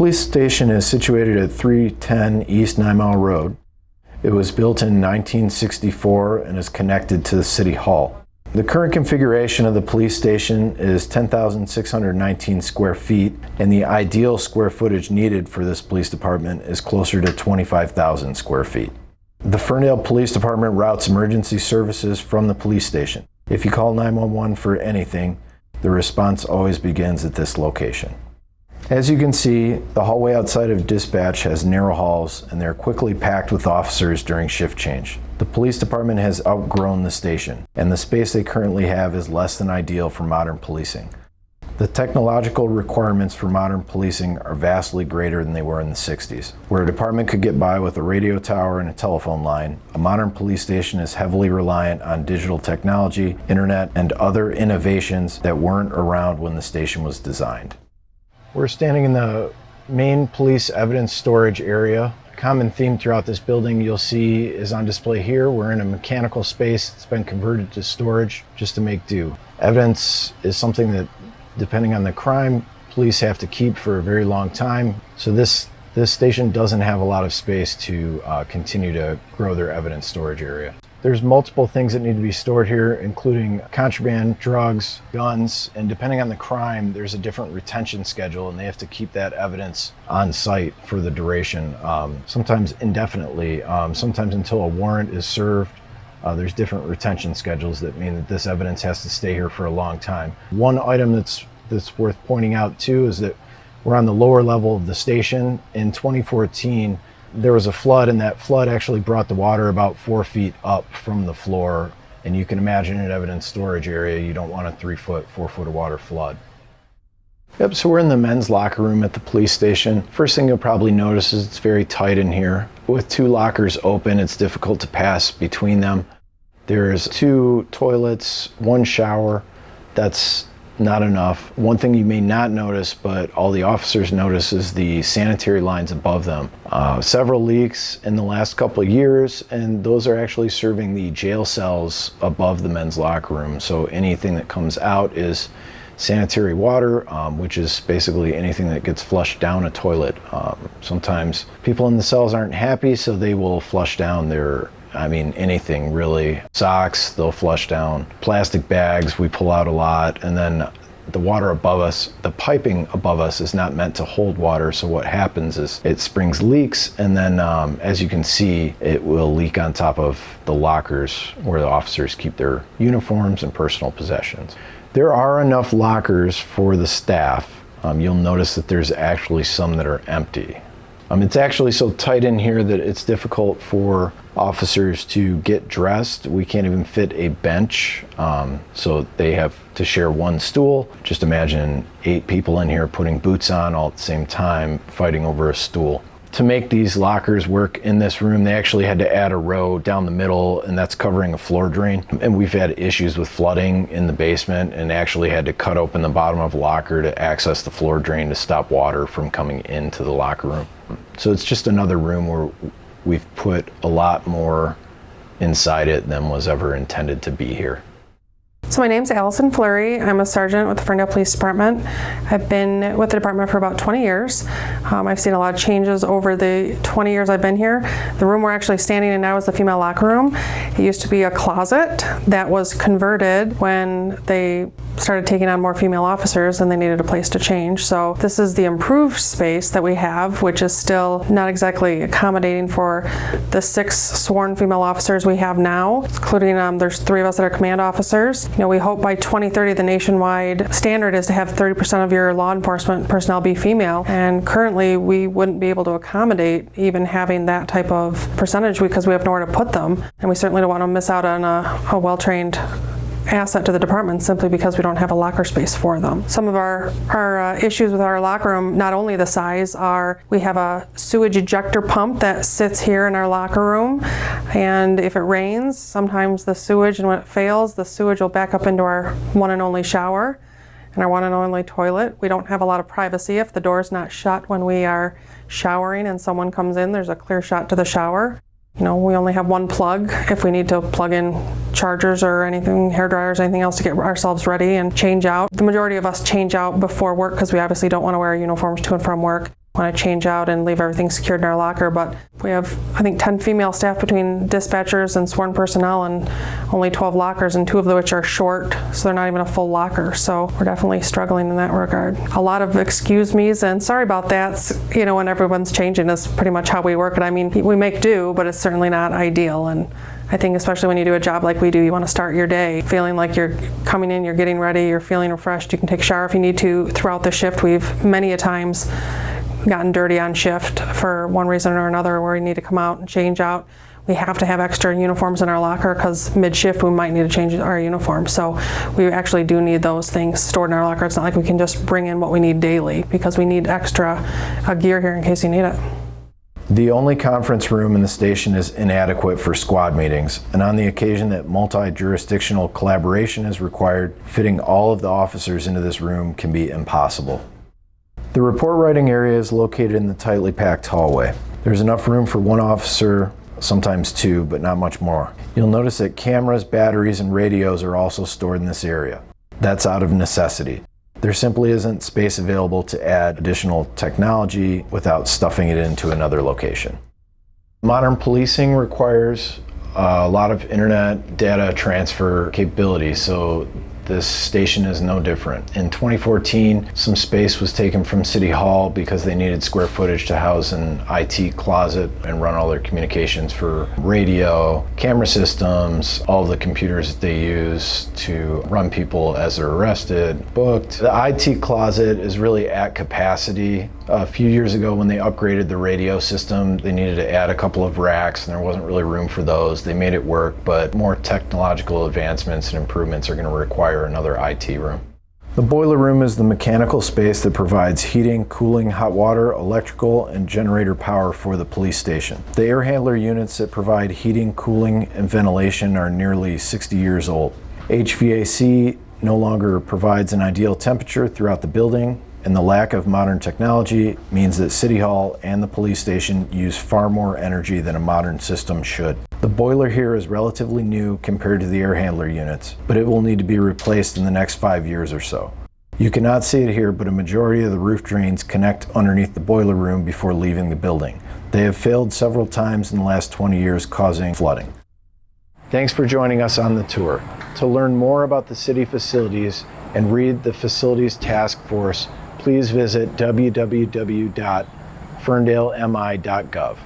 police station is situated at 310 East 9 Mile Road. It was built in 1964 and is connected to the City Hall. The current configuration of the police station is 10,619 square feet, and the ideal square footage needed for this police department is closer to 25,000 square feet. The Ferndale Police Department routes emergency services from the police station. If you call 911 for anything, the response always begins at this location. As you can see, the hallway outside of dispatch has narrow halls, and they're quickly packed with officers during shift change. The police department has outgrown the station, and the space they currently have is less than ideal for modern policing. The technological requirements for modern policing are vastly greater than they were in the 60s. Where a department could get by with a radio tower and a telephone line, a modern police station is heavily reliant on digital technology, internet, and other innovations that weren't around when the station was designed. We're standing in the main police evidence storage area. A common theme throughout this building you'll see is on display here. We're in a mechanical space that's been converted to storage just to make do. Evidence is something that, depending on the crime, police have to keep for a very long time. So this station doesn't have a lot of space to continue to grow their evidence storage area. There's multiple things that need to be stored here, including contraband, drugs, guns, and depending on the crime, there's a different retention schedule, and they have to keep that evidence on site for the duration, sometimes indefinitely, sometimes until a warrant is served. There's different retention schedules that mean that this evidence has to stay here for a long time. One item that's worth pointing out too is that we're on the lower level of the station. In 2014, there was a flood, and that flood actually brought the water about 4 feet up from the floor. And you can imagine an evidence storage area, you don't want a 4 foot of water flood. Yep, so we're in the men's locker room at the police station. First thing you'll probably notice is it's very tight in here. With 2 lockers open, it's difficult to pass between them. There's 2 toilets, 1 shower. That's not enough. One thing you may not notice, but all the officers notice, is the sanitary lines above them. Several leaks in the last couple of years, and those are actually serving the jail cells above the men's locker room. So anything that comes out is sanitary water, which is basically anything that gets flushed down a toilet. Sometimes people in the cells aren't happy, so they will flush down anything really. Socks, they'll flush down. Plastic bags, we pull out a lot. And then the water above us, the piping above us is not meant to hold water. So what happens is it springs leaks, and then as you can see, it will leak on top of the lockers where the officers keep their uniforms and personal possessions. There are enough lockers for the staff. You'll notice that there's actually some that are empty. It's actually so tight in here that it's difficult for officers to get dressed. We can't even fit a bench, so they have to share 1 stool. Just imagine 8 people in here putting boots on all at the same time, fighting over a stool. To make these lockers work in this room, they actually had to add a row down the middle, and that's covering a floor drain. And we've had issues with flooding in the basement, and actually had to cut open the bottom of a locker to access the floor drain to stop water from coming into the locker room. So it's just another room where we've put a lot more inside it than was ever intended to be here. So my name's Allison Fleury. I'm a sergeant with the Ferndale Police Department. I've been with the department for about 20 years. I've seen a lot of changes over the 20 years I've been here. The room we're actually standing in now is the female locker room. It used to be a closet that was converted when they started taking on more female officers and they needed a place to change. So this is the improved space that we have, which is still not exactly accommodating for the 6 sworn female officers we have now, including there's 3 of us that are command officers. We hope by 2030 the nationwide standard is to have 30% of your law enforcement personnel be female, and currently we wouldn't be able to accommodate even having that type of percentage because we have nowhere to put them, and we certainly don't want to miss out on a well-trained asset to the department simply because we don't have a locker space for them. Some of our issues with our locker room, not only the size, are we have a sewage ejector pump that sits here in our locker room, and if it rains, sometimes the sewage, and when it fails, the sewage will back up into our one and only shower and our one and only toilet. We don't have a lot of privacy. If the door's not shut when we are showering and someone comes in, there's a clear shot to the shower. We only have 1 plug if we need to plug in chargers or anything, hair dryers, anything else to get ourselves ready and change out. The majority of us change out before work because we obviously don't want to wear uniforms to and from work. want to change out and leave everything secured in our locker. But we have, I think, 10 female staff between dispatchers and sworn personnel, and only 12 lockers, and 2 of which are short, so they're not even a full locker. So we're definitely struggling in that regard. A lot of excuse me's and sorry about that, when everyone's changing is pretty much how we work. And I mean, we make do, but it's certainly not ideal. And I think especially when you do a job like we do, you want to start your day feeling like you're coming in, you're getting ready, you're feeling refreshed. You can take a shower if you need to throughout the shift. We've many a times gotten dirty on shift for one reason or another where we need to come out and change out. We have to have extra uniforms in our locker because mid-shift we might need to change our uniform. So we actually do need those things stored in our locker. It's not like we can just bring in what we need daily because we need extra gear here in case you need it. The only conference room in the station is inadequate for squad meetings, and on the occasion that multi-jurisdictional collaboration is required, fitting all of the officers into this room can be impossible. The report writing area is located in the tightly packed hallway. There's enough room for 1 officer, sometimes 2, but not much more. You'll notice that cameras, batteries, and radios are also stored in this area. That's out of necessity. There simply isn't space available to add additional technology without stuffing it into another location. Modern policing requires a lot of internet data transfer capabilities, so this station is no different. In 2014, some space was taken from City Hall because they needed square footage to house an IT closet and run all their communications for radio, camera systems, all the computers that they use to run people as they're arrested, booked. The IT closet is really at capacity. A few years ago when they upgraded the radio system, they needed to add a couple of racks and there wasn't really room for those. They made it work, but more technological advancements and improvements are going to require another IT room. The boiler room is the mechanical space that provides heating, cooling, hot water, electrical, and generator power for the police station. The air handler units that provide heating, cooling, and ventilation are nearly 60 years old. HVAC no longer provides an ideal temperature throughout the building, and the lack of modern technology means that City Hall and the police station use far more energy than a modern system should. The boiler here is relatively new compared to the air handler units, but it will need to be replaced in the next 5 years or so. You cannot see it here, but a majority of the roof drains connect underneath the boiler room before leaving the building. They have failed several times in the last 20 years, causing flooding. Thanks for joining us on the tour. To learn more about the city facilities and read the Facilities Task Force, please visit www.ferndalemI.gov.